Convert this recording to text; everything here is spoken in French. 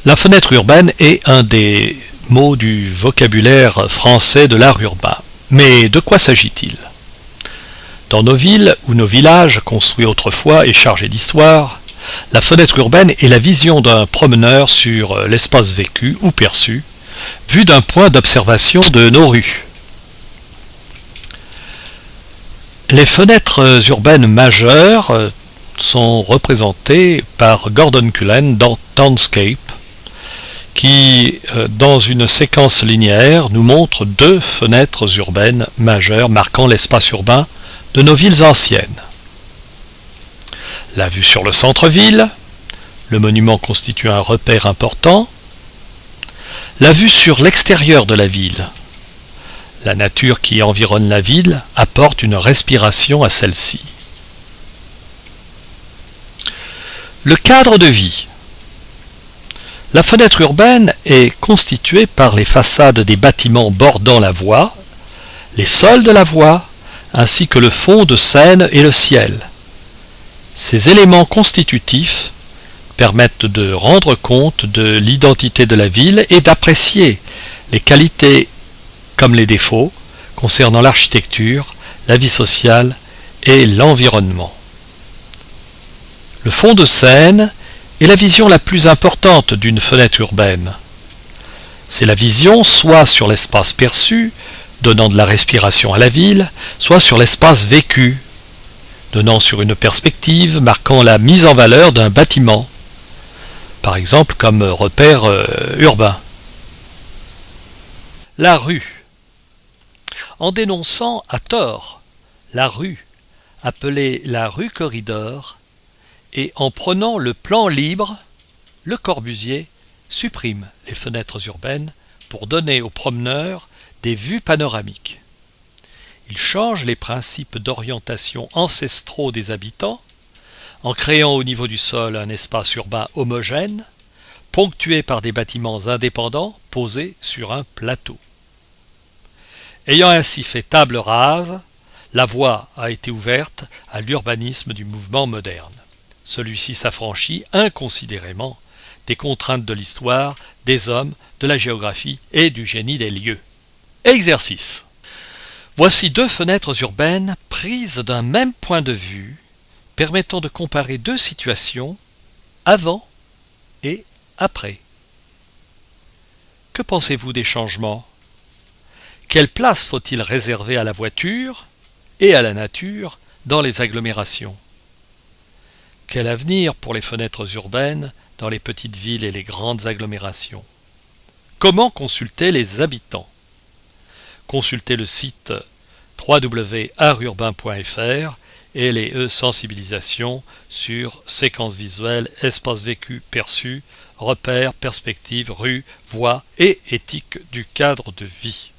La fenêtre urbaine est un des mots du vocabulaire français de l'art urbain. Mais de quoi s'agit-il? Dans nos villes ou nos villages, construits autrefois et chargés d'histoire, la fenêtre urbaine est la vision d'un promeneur sur l'espace vécu ou perçu, vu d'un point d'observation de nos rues. Les fenêtres urbaines majeures sont représentées par Gordon Cullen dans Townscape, qui, dans une séquence linéaire, nous montre deux fenêtres urbaines majeures marquant l'espace urbain de nos villes anciennes. La vue sur le centre-ville, le monument constitue un repère important. La vue sur l'extérieur de la ville, la nature qui environne la ville apporte une respiration à celle-ci. Le cadre de vie. La fenêtre urbaine est constituée par les façades des bâtiments bordant la voie, les sols de la voie, ainsi que le fond de scène et le ciel. Ces éléments constitutifs permettent de rendre compte de l'identité de la ville et d'apprécier les qualités comme les défauts concernant l'architecture, la vie sociale et l'environnement. Le fond de scène est la vision la plus importante d'une fenêtre urbaine. C'est la vision soit sur l'espace perçu, donnant de la respiration à la ville, soit sur l'espace vécu, donnant sur une perspective marquant la mise en valeur d'un bâtiment, par exemple comme repère urbain. La rue. En dénonçant à tort la rue, appelée la rue Corridor, et en prenant le plan libre, Le Corbusier supprime les fenêtres urbaines pour donner aux promeneurs des vues panoramiques. Il change les principes d'orientation ancestraux des habitants en créant au niveau du sol un espace urbain homogène, ponctué par des bâtiments indépendants posés sur un plateau. Ayant ainsi fait table rase, la voie a été ouverte à l'urbanisme du mouvement moderne. Celui-ci s'affranchit inconsidérément des contraintes de l'histoire, des hommes, de la géographie et du génie des lieux. Exercice. Voici deux fenêtres urbaines prises d'un même point de vue, permettant de comparer deux situations, avant et après. Que pensez-vous des changements? Quelle place faut-il réserver à la voiture et à la nature dans les agglomérations? Quel avenir pour les fenêtres urbaines dans les petites villes et les grandes agglomérations? Comment consulter les habitants? Consultez le site www.arturbain.fr et les sensibilisations sur séquences visuelles, espace vécu perçu, repères, perspectives, rues, voies et éthique du cadre de vie.